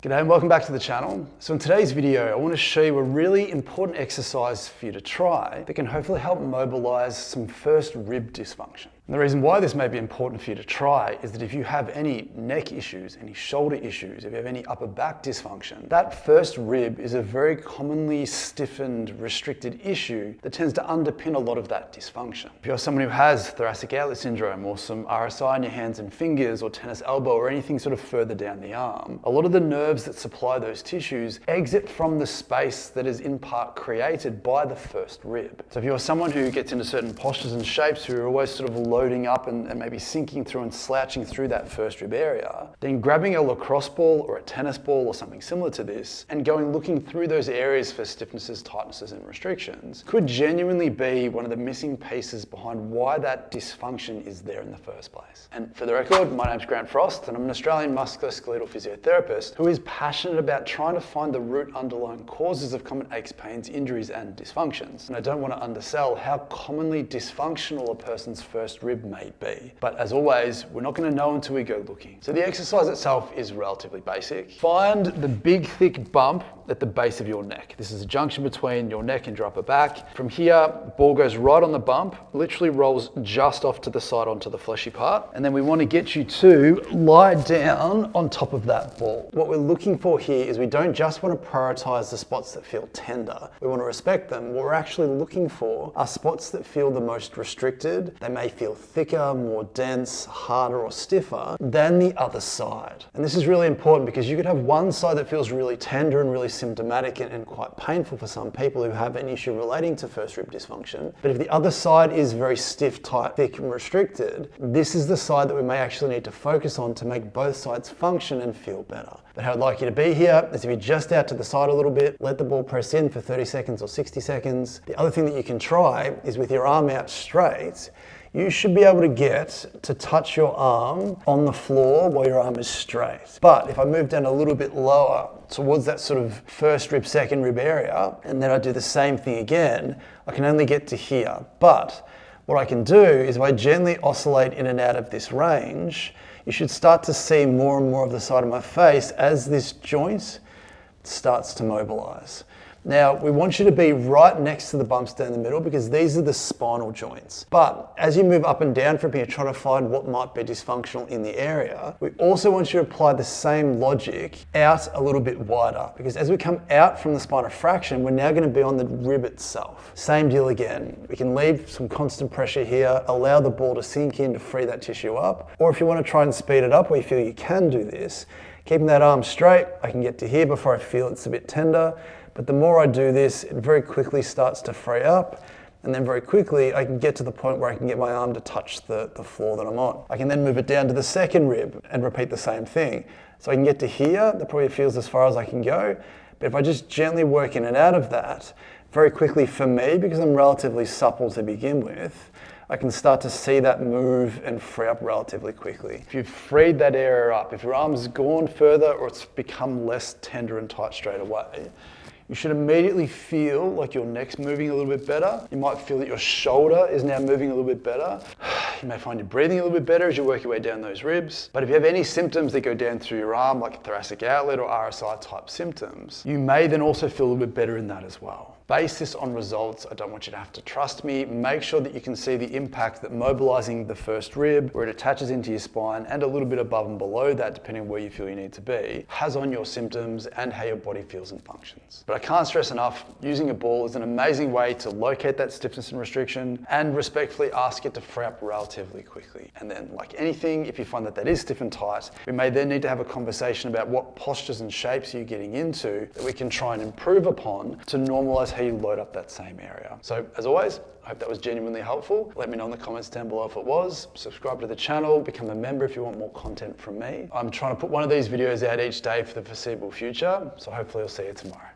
G'day and welcome back to the channel. So in today's video, I want to show you a really important exercise for you to try that can hopefully help mobilize some first rib dysfunction. And the reason why this may be important for you to try is that if you have any neck issues, any shoulder issues, if you have any upper back dysfunction, that first rib is a very commonly stiffened, restricted issue that tends to underpin a lot of that dysfunction. If you're someone who has thoracic outlet syndrome or some RSI in your hands and fingers or tennis elbow or anything sort of further down the arm, a lot of the nerves that supply those tissues exit from the space that is in part created by the first rib. So if you're someone who gets into certain postures and shapes, who are always sort of loading up and maybe sinking through and slouching through that first rib area, then grabbing a lacrosse ball or a tennis ball or something similar to this and going looking through those areas for stiffnesses, tightnesses and restrictions could genuinely be one of the missing pieces behind why that dysfunction is there in the first place. And for the record, my name's Grant Frost and I'm an Australian musculoskeletal physiotherapist who is passionate about trying to find the root underlying causes of common aches, pains, injuries and dysfunctions. And I don't want to undersell how commonly dysfunctional a person's first rib may be. But as always, we're not going to know until we go looking. So the exercise itself is relatively basic. Find the big thick bump at the base of your neck. This is a junction between your neck and your upper back. From here, ball goes right on the bump, literally rolls just off to the side onto the fleshy part. And then we want to get you to lie down on top of that ball. What we're looking for here is we don't just want to prioritize the spots that feel tender. We want to respect them. What we're actually looking for are spots that feel the most restricted. They may feel thicker, more dense, harder or stiffer than the other side. And this is really important because you could have one side that feels really tender and really symptomatic and quite painful for some people who have an issue relating to first rib dysfunction. But if the other side is very stiff, tight, thick and restricted, this is the side that we may actually need to focus on to make both sides function and feel better. But how I'd like you to be here is if you're just out to the side a little bit, let the ball press in for 30 seconds or 60 seconds. The other thing that you can try is with your arm out straight, you should be able to get to touch your arm on the floor while your arm is straight. But if I move down a little bit lower towards that sort of first rib, second rib area, and then I do the same thing again, I can only get to here. But what I can do is if I gently oscillate in and out of this range, you should start to see more and more of the side of my face as this joint starts to mobilize. Now, we want you to be right next to the bumps down the middle because these are the spinal joints. But as you move up and down from here, trying to find what might be dysfunctional in the area, we also want you to apply the same logic out a little bit wider because as we come out from the spinal fraction, we're now going to be on the rib itself. Same deal again. We can leave some constant pressure here, allow the ball to sink in to free that tissue up. Or if you want to try and speed it up where you feel you can do this, keeping that arm straight, I can get to here before I feel it's a bit tender. But the more I do this, it very quickly starts to free up. And then very quickly, I can get to the point where I can get my arm to touch the floor that I'm on. I can then move it down to the second rib and repeat the same thing. So I can get to here, that probably feels as far as I can go. But if I just gently work in and out of that, very quickly for me, because I'm relatively supple to begin with, I can start to see that move and free up relatively quickly. If you've freed that area up, if your arm's gone further or it's become less tender and tight straight away, you should immediately feel like your neck's moving a little bit better. You might feel that your shoulder is now moving a little bit better. You may find you're breathing a little bit better as you work your way down those ribs. But if you have any symptoms that go down through your arm, like thoracic outlet or RSI type symptoms, you may then also feel a little bit better in that as well. Base this on results. I don't want you to have to trust me. Make sure that you can see the impact that mobilizing the first rib, where it attaches into your spine and a little bit above and below that, depending on where you feel you need to be, has on your symptoms and how your body feels and functions. But I can't stress enough, using a ball is an amazing way to locate that stiffness and restriction and respectfully ask it to free up relatively quickly. And then, like anything, if you find that that is stiff and tight, we may then need to have a conversation about what postures and shapes you're getting into that we can try and improve upon to normalize how you load up that same area. So as always, I hope that was genuinely helpful. Let me know in the comments down below if it was. Subscribe to the channel, become a member if you want more content from me. I'm trying to put one of these videos out each day for the foreseeable future, so hopefully I'll see you tomorrow.